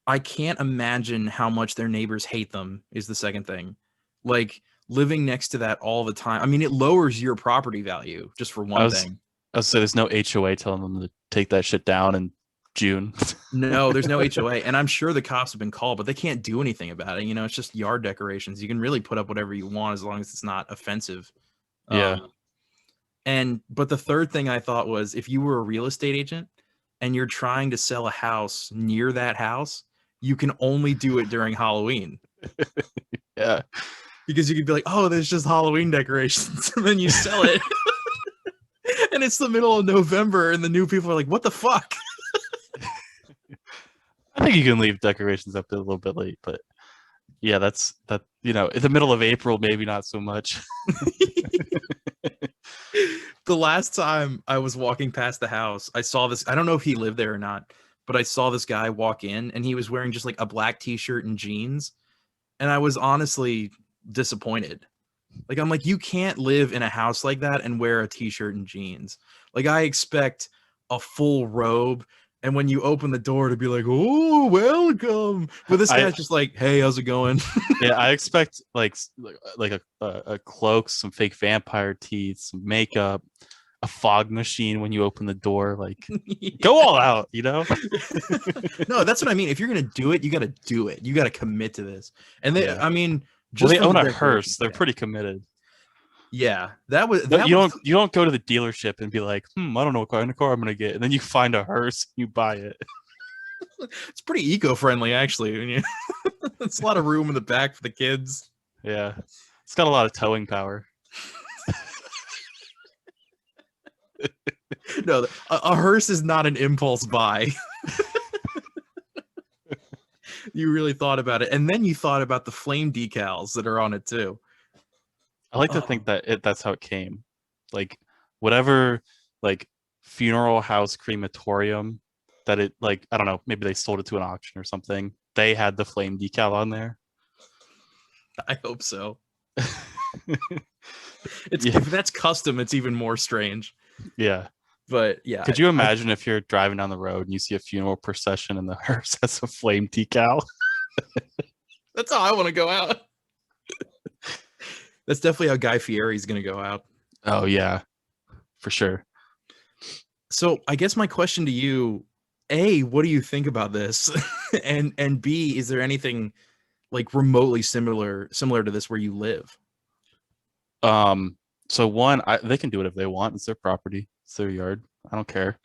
I can't imagine how much their neighbors hate them is the second thing. Like living next to that all the time. I mean, it lowers your property value just for one thing. I was say there's no HOA telling them to take that shit down in June. No, there's no HOA, and I'm sure the cops have been called, but they can't do anything about it. You know, it's just yard decorations. You can really put up whatever you want as long as it's not offensive. Yeah. But the third thing I thought was if you were a real estate agent and you're trying to sell a house near that house, you can only do it during Halloween. Yeah. Because you could be like, oh, there's just Halloween decorations, and then you sell it. And it's the middle of November, and the new people are like, what the fuck? I think you can leave decorations up a little bit late, but yeah, that's you know, in the middle of April, maybe not so much. The last time I was walking past the house, I saw this. I don't know if he lived there or not, but I saw this guy walk in, and he was wearing just like a black t-shirt and jeans. And I was honestly disappointed. Like, I'm like, you can't live in a house like that and wear a t-shirt and jeans. Like, I expect a full robe, and when you open the door to be like, oh, welcome. But this guy's just like, hey, how's it going? Yeah, I expect like a cloak, some fake vampire teeth, some makeup, a fog machine when you open the door. Like, go all out, you know? No, that's what I mean. If you're gonna do it, you gotta do it. You gotta commit to this. And they, I mean, just they own a hearse. They're pretty committed. Yeah, you don't go to the dealership and be like, I don't know what kind of car I'm gonna get, and then you find a hearse, you buy it. It's pretty eco-friendly, actually. I mean, it's a lot of room in the back for the kids. Yeah, it's got a lot of towing power. No, a hearse is not an impulse buy. You really thought about it, and then you thought about the flame decals that are on it too. I like to think that that's how it came. Like whatever, like funeral house crematorium that it like I don't know, maybe they sold it to an auction or something. They had the flame decal on there. I hope so. Yeah. If that's custom, it's even more strange. Yeah. But yeah, Could you imagine if you're driving down the road and you see a funeral procession and the hearse has a flame decal? That's how I want to go out. That's definitely how Guy Fieri's going to go out. Oh yeah, for sure. So I guess my question to you, A, what do you think about this? and B, is there anything like remotely similar to this where you live? So one, they can do it if they want. It's their property. It's their yard. I don't care.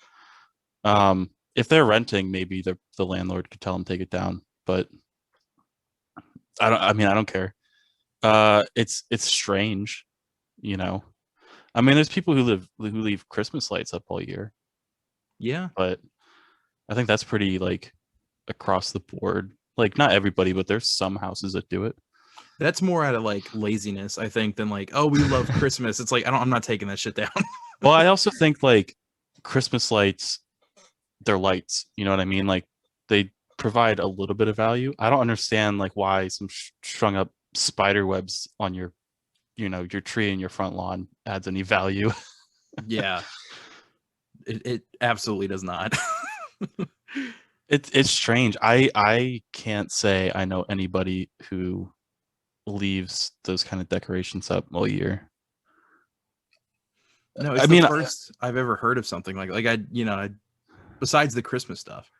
If they're renting, maybe the landlord could tell them take it down. But I mean, I don't care. It's strange, you know. I mean, there's people who leave Christmas lights up all year. Yeah. But I think that's pretty like across the board. Like not everybody, but there's some houses that do it. That's more out of like laziness, I think, than like, oh, we love Christmas. It's like I'm not taking that shit down. Well, I also think like Christmas lights, they're lights. You know what I mean? Like they provide a little bit of value. I don't understand like why some strung up spider webs on your tree in your front lawn adds any value. Yeah. It absolutely does not. It's strange. I can't say I know anybody who leaves those kind of decorations up all year. No, it's the first I've ever heard of something like I besides the Christmas stuff.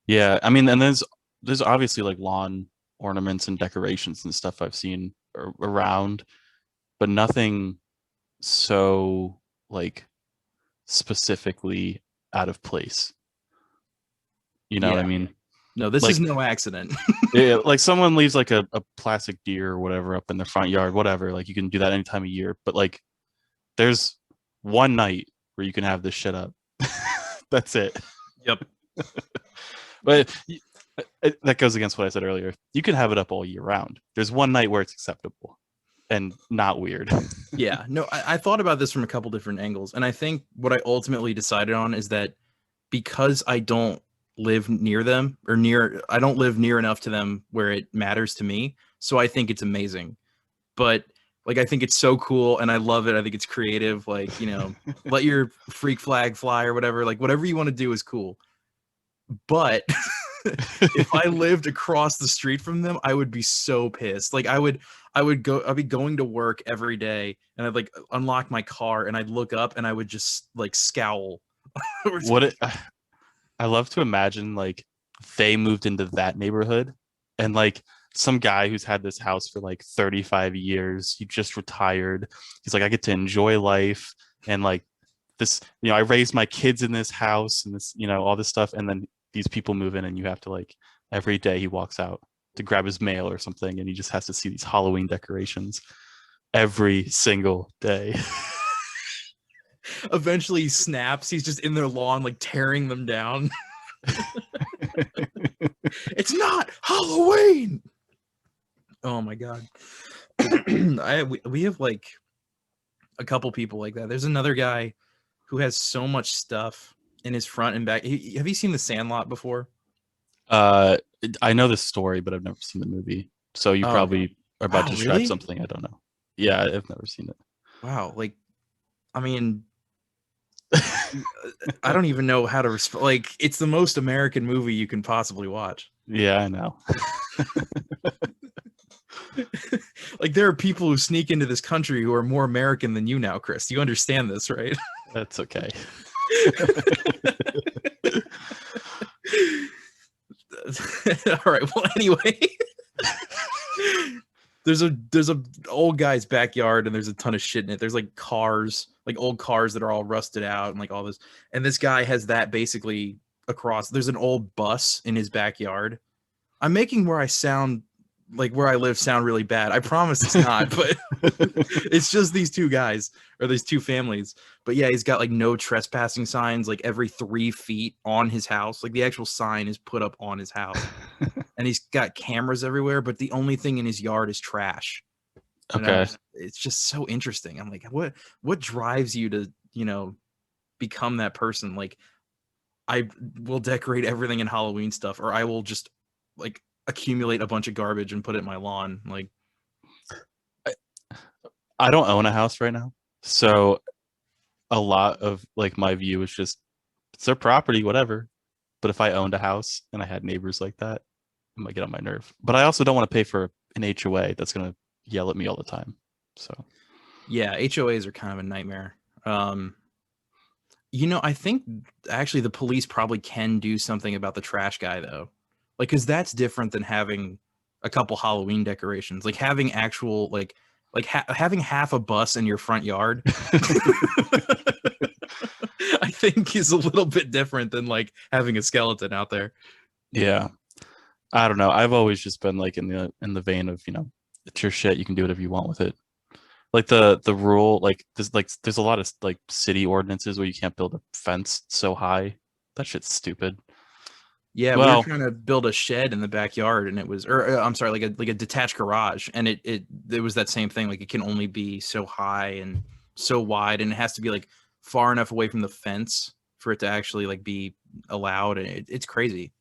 Yeah, I mean, and there's obviously like lawn ornaments and decorations and stuff I've seen around, but nothing so like specifically out of place. You know what I mean? No, this is no accident. Yeah, like someone leaves like a plastic deer or whatever up in their front yard, whatever. Like you can do that any time of year, but like there's one night where you can have this shit up. That's it. Yep. But that goes against what I said earlier. You can have it up all year round. There's one night where it's acceptable and not weird. Yeah. No, I thought about this from a couple different angles. And I think what I ultimately decided on is that because I don't live near them I don't live near enough to them where it matters to me. So I think it's amazing. But like, I think it's so cool and I love it. I think it's creative. Like, let your freak flag fly or whatever. Like, whatever you want to do is cool. But if I lived across the street from them, I would be so pissed. Like I'd be going to work every day and I'd like unlock my car and I'd look up and I would just like scowl. I love to imagine like they moved into that neighborhood and like some guy who's had this house for like 35 years, he just retired. He's like, I get to enjoy life and like this, I raised my kids in this house and this, all this stuff. And then these people move in and you have to like every day he walks out to grab his mail or something and he just has to see these Halloween decorations every single day. Eventually he snaps. He's just in their lawn, like tearing them down. It's not Halloween. Oh my God. We have like a couple people like that. There's another guy who has so much stuff in his front and back. Have you seen The Sandlot before? I know the story, but I've never seen the movie. So you probably are about to describe something I don't know. Yeah, I've never seen it. Wow. Like, I mean, I don't even know how to respond. Like, it's the most American movie you can possibly watch. Yeah, I know. Like, there are people who sneak into this country who are more American than you now, Chris. You understand this, right? That's okay. All right. Well, anyway, there's a old guy's backyard and there's a ton of shit in it. There's like cars, like old cars that are all rusted out and like all this. And this guy has that basically across. There's an old bus in his backyard. I'm making where I live sound really bad. I promise it's not, but it's just these two guys or these two families. But yeah, he's got like no trespassing signs like every 3 feet on his house. Like the actual sign is put up on his house. And he's got cameras everywhere, but the only thing in his yard is trash. Okay. It's just so interesting. I'm like, what drives you to, become that person? Like, I will decorate everything in Halloween stuff, or I will just like accumulate a bunch of garbage and put it in my lawn. Like, I don't own a house right now, so a lot of like my view is just it's their property, whatever. But if I owned a house and I had neighbors like that, it might get on my nerve. But I also don't want to pay for an HOA that's gonna yell at me all the time. So yeah, HOAs are kind of a nightmare. I think actually the police probably can do something about the trash guy though. Like, because that's different than having a couple Halloween decorations. Like having actual having half a bus in your front yard. I think is a little bit different than like having a skeleton out there. yeah, I don't know. I've always just been like in the vein of it's your shit. You can do whatever you want with it. Like the rule, there's a lot of like city ordinances where you can't build a fence so high. That shit's stupid. Yeah, we were trying to build a shed in the backyard, and it was, or I'm sorry, like a detached garage, and it was that same thing. Like it can only be so high and so wide, and it has to be like far enough away from the fence for it to actually like be allowed, and it's crazy.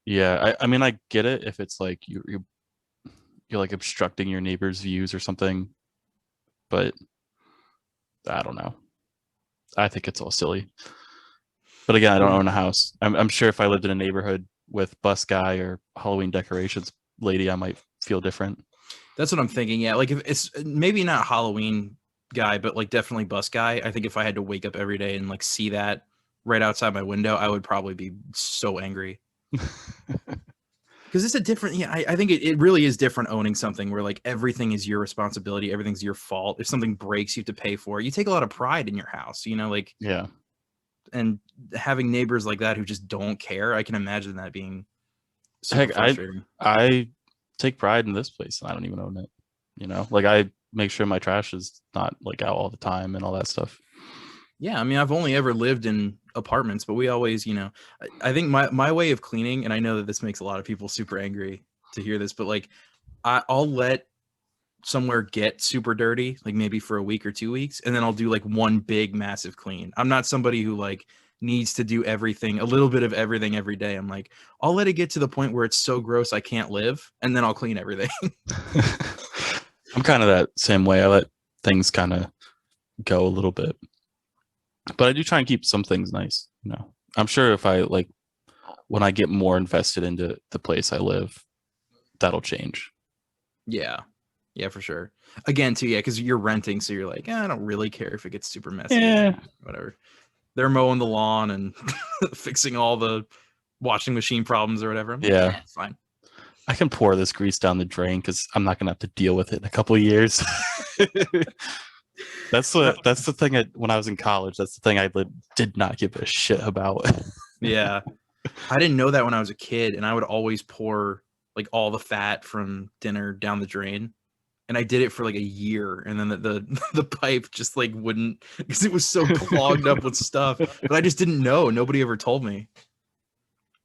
Yeah, I mean I get it if it's like you're like obstructing your neighbor's views or something, but I don't know. I think it's all silly. But again, I don't own a house. I'm sure if I lived in a neighborhood with bus guy or Halloween decorations lady, I might feel different. That's what I'm thinking. Yeah, like if it's maybe not Halloween guy, but like definitely bus guy. I think if I had to wake up every day and like see that right outside my window, I would probably be so angry. Because it's a different, yeah, I think it really is different owning something where like everything is your responsibility, everything's your fault. If something breaks, you have to pay for it. You take a lot of pride in your house, like, yeah. And having neighbors like that who just don't care, I can imagine that being super frustrating. I take pride in this place and I don't even own it. Like I make sure my trash is not like out all the time and all that stuff. Yeah, I mean, I've only ever lived in apartments, but we always, I think my way of cleaning, and I know that this makes a lot of people super angry to hear this, but like I'll let somewhere get super dirty, like maybe for a week or 2 weeks, and then I'll do like one big massive clean. I'm not somebody who like needs to do everything, a little bit of everything every day. I'm like, I'll let it get to the point where it's so gross I can't live, and then I'll clean everything. I'm kind of that same way. I let things kind of go a little bit. But I do try and keep some things nice. I'm sure if I like when I get more invested into the place I live, that'll change. Yeah, for sure. Again, too, yeah, because you're renting, so you're like, I don't really care if it gets super messy. Yeah, whatever. They're mowing the lawn and fixing all the washing machine problems or whatever. Yeah, it's fine. I can pour this grease down the drain because I'm not gonna have to deal with it in a couple of years. That's the thing. When I was in college, that's the thing I did not give a shit about. Yeah, I didn't know that when I was a kid, and I would always pour like all the fat from dinner down the drain, and I did it for like a year, and then the pipe just like wouldn't, because it was so clogged up with stuff. But I just didn't know. Nobody ever told me.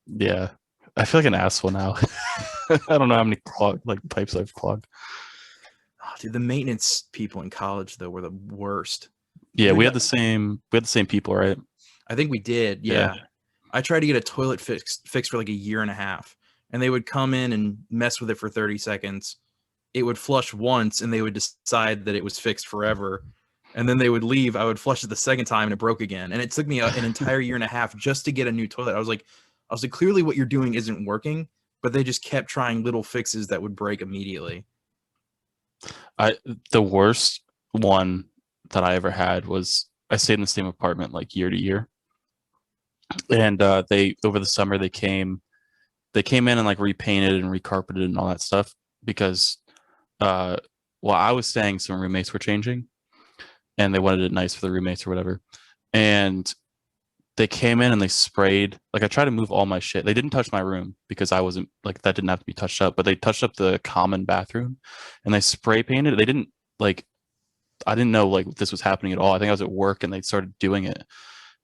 Yeah, I feel like an asshole now. I don't know how many pipes I've clogged. Oh, dude, the maintenance people in college though were the worst. Yeah, we had the same people, right? I think we did. Yeah. I tried to get a toilet fixed for like a year and a half, and they would come in and mess with it for 30 seconds. It would flush once, and they would decide that it was fixed forever. And then they would leave. I would flush it the second time, and it broke again. And it took me an entire year and a half just to get a new toilet. I was like, clearly what you're doing isn't working, but they just kept trying little fixes that would break immediately. The worst one that I ever had was I stayed in the same apartment like year to year, and they over the summer they came in and like repainted and recarpeted and all that stuff because while I was staying, some roommates were changing, and they wanted it nice for the roommates or whatever, and they came in and they sprayed. Like I tried to move all my shit. They didn't touch my room because I wasn't like that didn't have to be touched up, but they touched up the common bathroom and they spray painted. They didn't like I didn't know like this was happening at all. I think I was at work and they started doing it.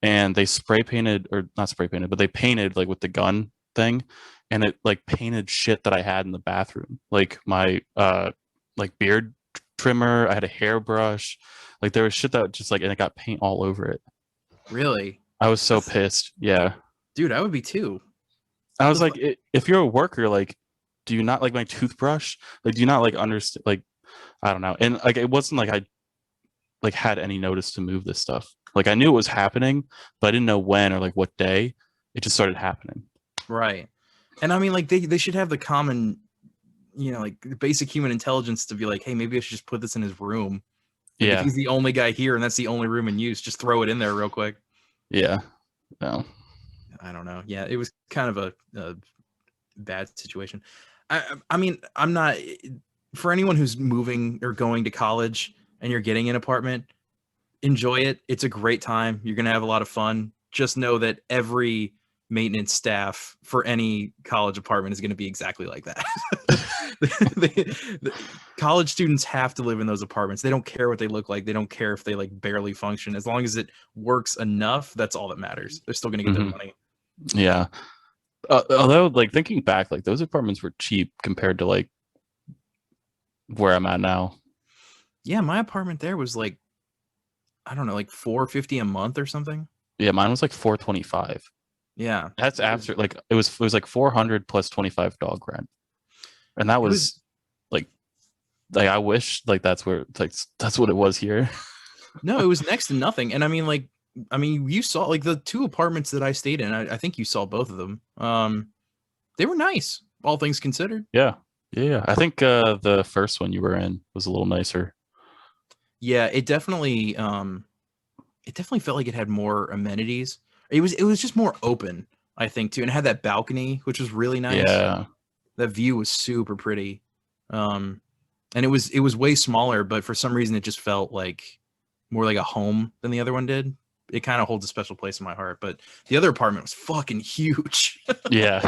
And they spray painted or not spray painted, but they painted like with the gun thing and it like painted shit that I had in the bathroom. Like my like beard trimmer, I had a hairbrush. Like there was shit that just like and it got paint all over it. Really? I was so pissed. Yeah. Dude, I would be too. I was like, if you're a worker, like, do you not like my toothbrush? Like, do you not like understand? Like, I don't know. And like, it wasn't like I like had any notice to move this stuff. Like, I knew it was happening, but I didn't know when or like what day. It just started happening. Right. And I mean, like, they should have the common, like the basic human intelligence to be like, hey, maybe I should just put this in his room. Like, Yeah. if he's the only guy here and that's the only room in use, just throw it in there real quick. Yeah. No. I don't know. Yeah, it was kind of a bad situation. I mean, I'm not for anyone who's moving or going to college and you're getting an apartment, enjoy it. It's a great time. You're going to have a lot of fun. Just know that every maintenance staff for any college apartment is going to be exactly like that. The college students have to live in those apartments. They don't care what they look like. They don't care if they like barely function. As long as it works enough, that's all that matters. They're still going to get their money. Yeah. Although, like thinking back, like those apartments were cheap compared to like where I'm at now. Yeah, my apartment there was like, I don't know, like $450 a month or something. Yeah, mine was like $425. Yeah, that's after like it was like 400 plus 25 dog rent, and that was like I wish like that's where like that's what it was here. No, it was next to nothing, and I mean you saw like the two apartments that I stayed in. I think you saw both of them. They were nice, all things considered. Yeah. I think the first one you were in was a little nicer. Yeah, it definitely felt like it had more amenities. It was just more open, I think, too, and it had that balcony, which was really nice. Yeah, that view was super pretty, and it was way smaller, but for some reason it just felt like more like a home than the other one did. It kind of holds a special place in my heart, but the other apartment was fucking huge. Yeah.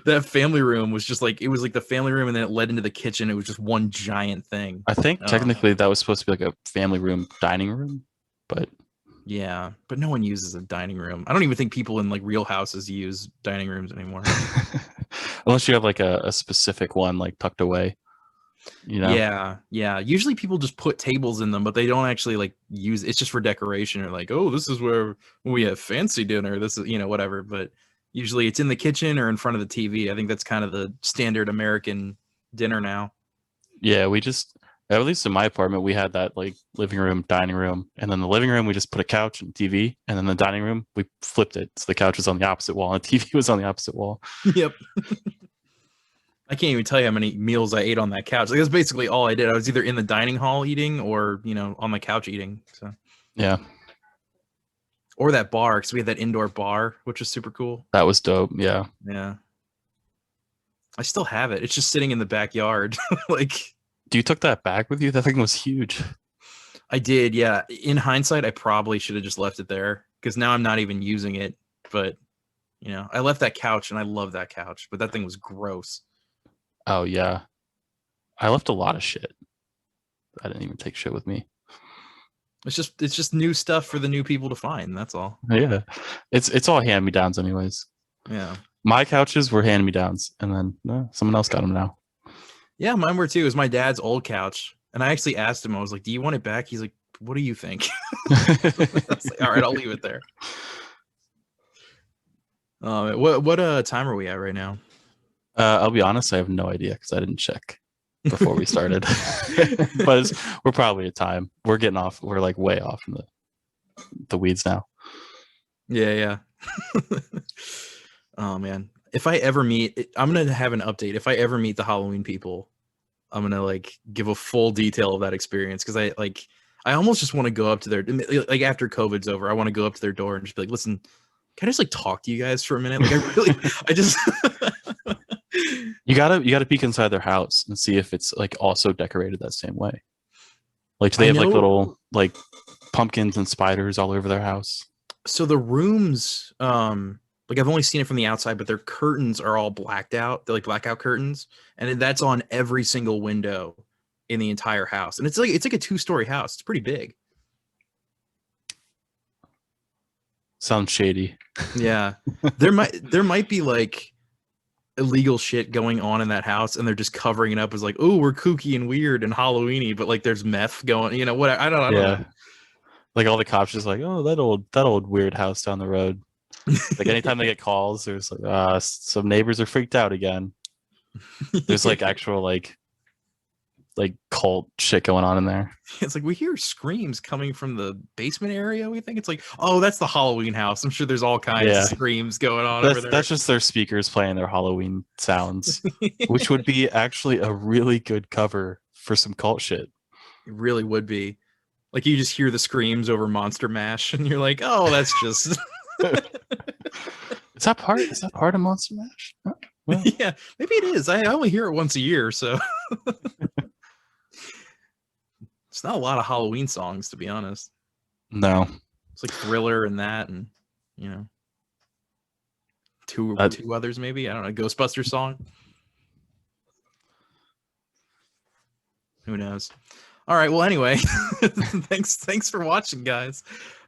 That family room was just like, it was like the family room and then it led into the kitchen. It was just one giant thing. I think technically that was supposed to be like a family room, dining room, but yeah, but no one uses a dining room. I don't even think people in like real houses use dining rooms anymore. Unless you have like a specific one like tucked away. Yeah. Usually people just put tables in them, but they don't actually like use it's just for decoration or like, oh, this is where we have fancy dinner. This is whatever. But usually it's in the kitchen or in front of the TV. I think that's kind of the standard American dinner now. Yeah, we just at least in my apartment we had that like living room, dining room, and then the living room we just put a couch and TV, and then the dining room we flipped it so the couch was on the opposite wall and the TV was on the opposite wall. Yep. I can't even tell you how many meals I ate on that couch. Like that's basically all I did. I was either in the dining hall eating or, on the couch eating. So yeah. Or that bar, because we had that indoor bar, which was super cool. That was dope. Yeah. Yeah. I still have it. It's just sitting in the backyard. Like, you took that back with you? That thing was huge. I did, yeah. In hindsight, I probably should have just left it there because now I'm not even using it. But, I left that couch and I love that couch, but that thing was gross. Oh yeah, I left a lot of shit. I didn't even take shit with me. It's just new stuff for the new people to find. That's all. Yeah, it's all hand me downs, anyways. Yeah, my couches were hand me downs, and then someone else got them now. Yeah, mine were too. It was my dad's old couch, and I actually asked him. I was like, "Do you want it back?" He's like, "What do you think?" I was like, all right, I'll leave it there. What time are we at right now? I'll be honest, I have no idea because I didn't check before we started. But we're probably at time. We're getting off. We're like way off in the weeds now. Yeah. Oh man, if I ever meet, I'm gonna have an update. If I ever meet the Halloween people, I'm gonna like give a full detail of that experience because I almost just want to go up to their like after COVID's over. I want to go up to their door and just be like, listen, can I just like talk to you guys for a minute? Like I just. You gotta peek inside their house and see if it's like also decorated that same way. Like do they have like little like pumpkins and spiders all over their house? So the rooms, like I've only seen it from the outside, but their curtains are all blacked out. They're like blackout curtains, and that's on every single window in the entire house. And it's like a 2-story house. It's pretty big. Sounds shady. Yeah. There might be like illegal shit going on in that house, and they're just covering it up as like, oh, we're kooky and weird and Halloweeny, but like there's meth going, what I don't know. Yeah. Like all the cops just like, oh, that old weird house down the road. Like anytime they get calls, there's like, some neighbors are freaked out again. There's like actual like cult shit going on in there. It's like we hear screams coming from the basement area. We think it's like, oh, that's the Halloween house. I'm sure there's all kinds Yeah. of screams going on over there. That's just their speakers playing their Halloween sounds, which would be actually a really good cover for some cult shit. It really would be. Like you just hear the screams over Monster Mash, and you're like, oh, that's just. Is that part of Monster Mash? Oh, well. Yeah, maybe it is. I only hear it once a year, so it's not a lot of Halloween songs, to be honest. No, it's like Thriller and that, and two others maybe. I don't know, Ghostbusters song. Who knows? All right. Well, anyway, thanks for watching, guys.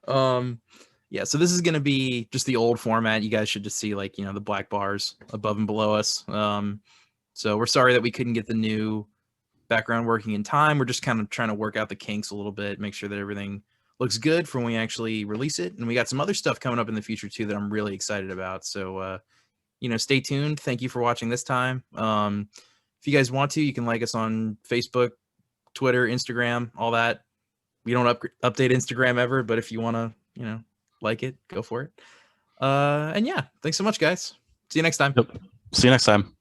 Yeah, so this is going to be just the old format. You guys should just see like, the black bars above and below us. So we're sorry that we couldn't get the new background working in time. We're just kind of trying to work out the kinks a little bit, make sure that everything looks good for when we actually release it. And we got some other stuff coming up in the future too that I'm really excited about. So, stay tuned. Thank you for watching this time. If you guys want to, you can like us on Facebook, Twitter, Instagram, all that. We don't update Instagram ever, but if you want to, like it, go for it. And yeah, thanks so much, guys. See you next time. Yep. See you next time.